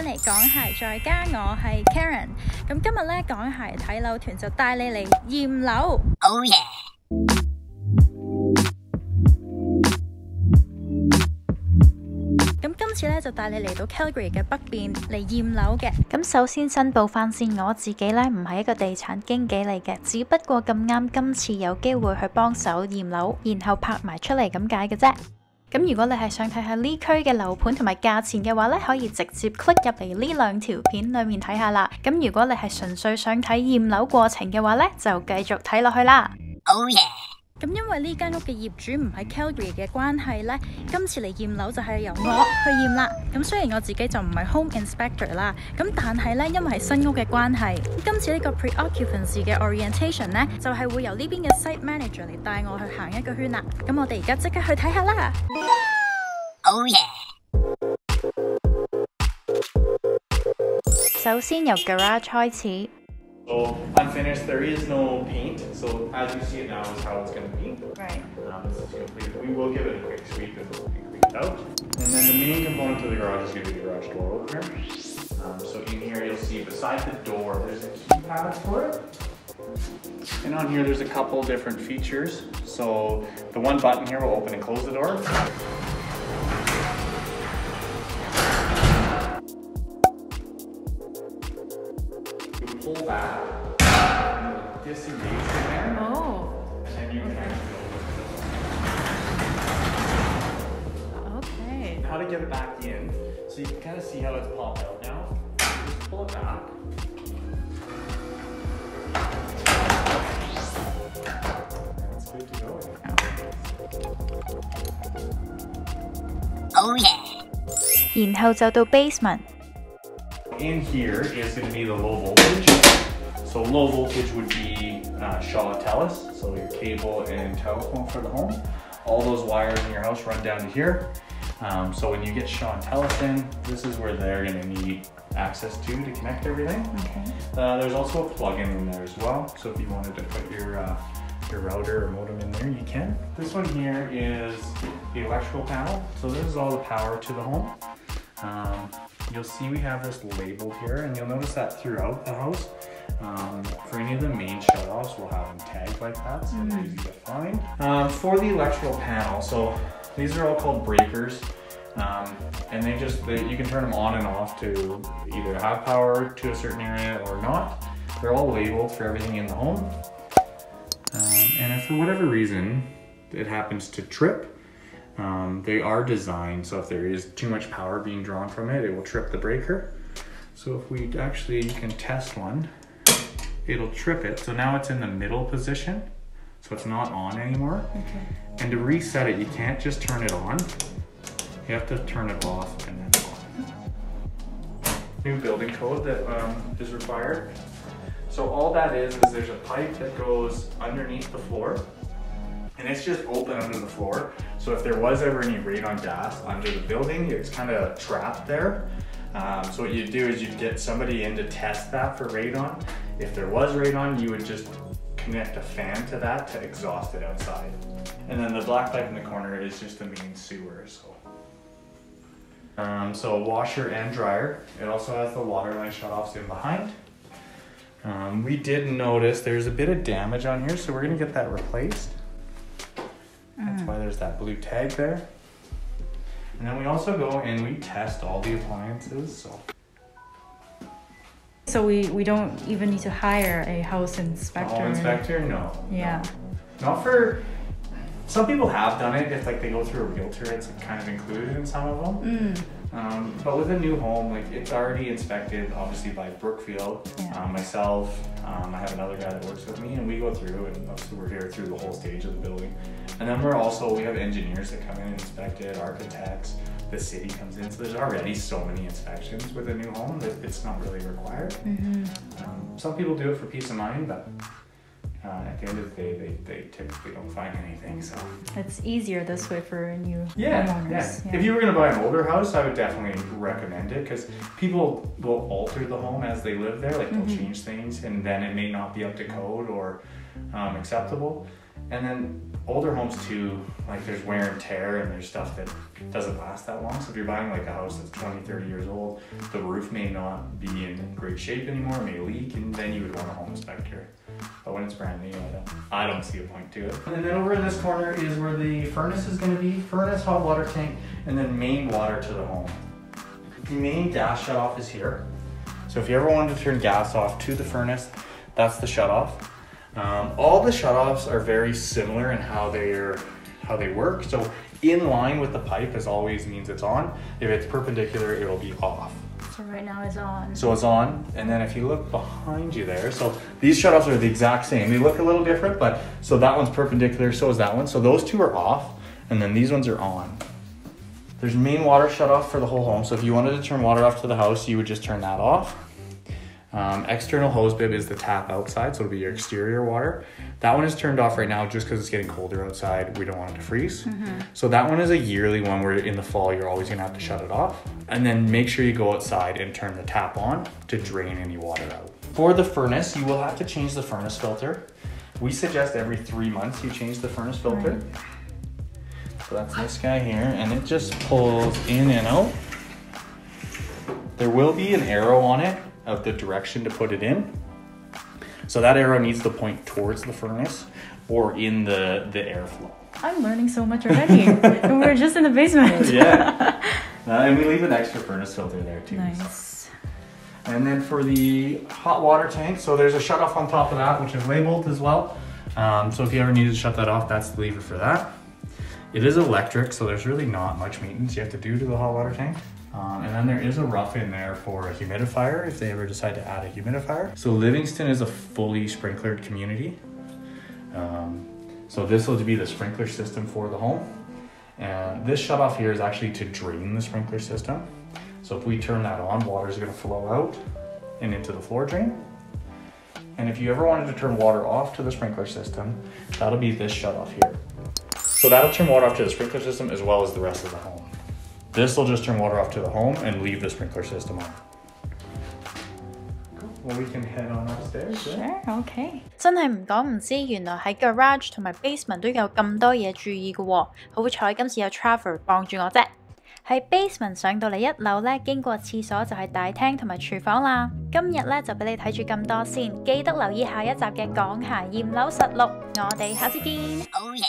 返嚟港孩在加，我係 Karen。咁今日咧港孩睇樓團就帶你嚟驗樓。Oh yeah！ 咁今次咧就帶你嚟到 Calgary 嘅北邊嚟驗樓嘅。咁首先申報翻先，我自己咧唔係一個地產經紀嚟嘅，只不過咁啱今次有機會去幫手驗樓，然後拍埋出嚟咁解嘅啫。咁如果你係想睇下呢區嘅樓盤同埋價錢嘅話咧，可以直接 click 入嚟呢兩條片裏面睇下啦。咁如果你係純粹想睇驗樓過程嘅話咧，就繼續睇落去啦。Oh yeah！ 咁因為呢間屋嘅業主唔係 Calgary 嘅關係咧，今次嚟驗樓就係由我去驗啦。咁雖然我自己就唔係 home inspector 啦，咁但係咧因為係新屋嘅關係，今次呢個 pre-occupancy 嘅 orientation 咧，就係會由呢邊嘅 site manager 嚟帶我去行一個圈啦。咁我哋而家即刻去睇下啦。Oh yeah！ 首先由 garage 開始。So unfinished, there is no paint. So as you see it now is how it's going to be. Right. This is completed. We will give it a quick sweep and it will be cleaned out. And then the main component of the garage is going to be the garage door opener. So in here you'll see beside the door there's a keypad for it. And on here there's a couple different features. So the one button here will open and close the door. Pull back, disengage from there, and then you can actually open it. Okay. How to get it back in, so you can kind of see how it's popped out now. Just pull it back. That's good to go. Oh yeah！ 然後就到 basement。 In here is going to be the low voltage. So low voltage would be Shaw Telus, so your cable and telephone for the home. All those wires in your house run down to here. So when you get Shaw Telus in, this is where they're going to need access to connect everything. Okay. There's also a plug-in in there as well. So if you wanted to put your router or modem in there, you can. This one here is the electrical panel. So this is all the power to the home. You'll see we have this labeled here, and you'll notice that throughout the house. For any of the main shutoffs, we'll have them tagged like that, so they're easy to find. For the electrical panel, so these are all called breakers, and you can turn them on and off to either have power to a certain area or not. They're all labeled for everything in the home. And if for whatever reason it happens to trip, they are designed so if there is too much power being drawn from it, it will trip the breaker. So if we actually can test one, it'll trip it. So now it's in the middle position, so it's not on anymore. Okay. And to reset it, you can't just turn it on. You have to turn it off and then on. New building code that is required. So all that is there's a pipe that goes underneath the floor. And it's just open under the floor. So if there was ever any radon gas under the building, it's kind of trapped there. So what you do is you get somebody in to test that for radon. If there was radon, you would just connect a fan to that to exhaust it outside. And then the black pipe in the corner is just the main sewer. So washer and dryer. It also has the water line shutoffs in behind. We did notice there's a bit of damage on here, so we're gonna get that replaced. That's why there's that blue tag there. And then we also go and we test all the appliances. So we don't even need to hire a house inspector. Home inspector? No. Yeah. No. Not for, some people have done it if like they go through a realtor, it's kind of included in some of them. But with a new home, like it's already inspected obviously by Brookfield, myself, I have another guy that works with me, and we go through, and obviously we're here through the whole stage of the building. And then we have engineers that come in and inspect it, architects, the city comes in, so there's already so many inspections with a new home that it's not really required. Some people do it for peace of mind, but at the end of the day, they typically don't find anything. So it's easier this way for new homeowners. Yeah. If you were going to buy an older house, I would definitely recommend it, because people will alter the home as they live there. Like they'll change things, and then it may not be up to code or acceptable. And then older homes too, like there's wear and tear and there's stuff that doesn't last that long. So if you're buying like a house that's 20, 30 years old, the roof may not be in great shape anymore, it may leak, and then you would want a home inspector. But when it's brand new, I don't see a point to it. And then over in this corner is where the furnace is going to be. Furnace, hot water tank, and then main water to the home. The main gas shutoff is here. So if you ever wanted to turn gas off to the furnace, that's the shutoff. All the shutoffs are very similar in how they work. So in line with the pipe is always means it's on. If it's perpendicular, it'll be off. So right now it's on. So it's on, and then if you look behind you there, so these shutoffs are the exact same. They look a little different, but so that one's perpendicular, so is that one. So those two are off, and then these ones are on. There's main water shutoff for the whole home. So if you wanted to turn water off to the house, you would just turn that off. External hose bib is the tap outside, so it'll be your exterior water. That one is turned off right now just because it's getting colder outside. We don't want it to freeze. So that one is a yearly one where in the fall you're always gonna have to shut it off. And then make sure you go outside and turn the tap on to drain any water out. For the furnace, you will have to change the furnace filter. We suggest every 3 months you change the furnace filter. So that's this guy here, and it just pulls in and out. There will be an arrow on it of the direction to put it in. So that arrow needs to point towards the furnace or in the airflow. I'm learning so much already. And we're just in the basement. Yeah. And we leave an extra furnace filter there too. Nice. And then for the hot water tank, so there's a shutoff on top of that, which is labeled as well. So if you ever needed to shut that off, that's the lever for that. It is electric, so there's really not much maintenance you have to do to the hot water tank. And then there is a rough in there for a humidifier if they ever decide to add a humidifier. So Livingston is a fully sprinklered community. So this will be the sprinkler system for the home. And this shutoff here is actually to drain the sprinkler system. So if we turn that on, water is going to flow out and into the floor drain. And if you ever wanted to turn water off to the sprinkler system, that'll be this shutoff here. So that'll turn water off to the sprinkler system as well as the rest of the home. This will just turn water off to the home and leave the sprinkler system on. Well, we can head on upstairs. Sure, okay. 真係唔講唔知，原來喺 garage 同埋 basement 都有咁多嘢注意嘅喎。好彩今次有 Traveler 幫住我啫。喺 basement 上到嚟1樓咧，經過廁所就係大廳同埋廚房啦。今日咧就俾你睇住咁多先，記得留意下一集嘅港孩驗樓實錄。我哋下次見。Oh yeah.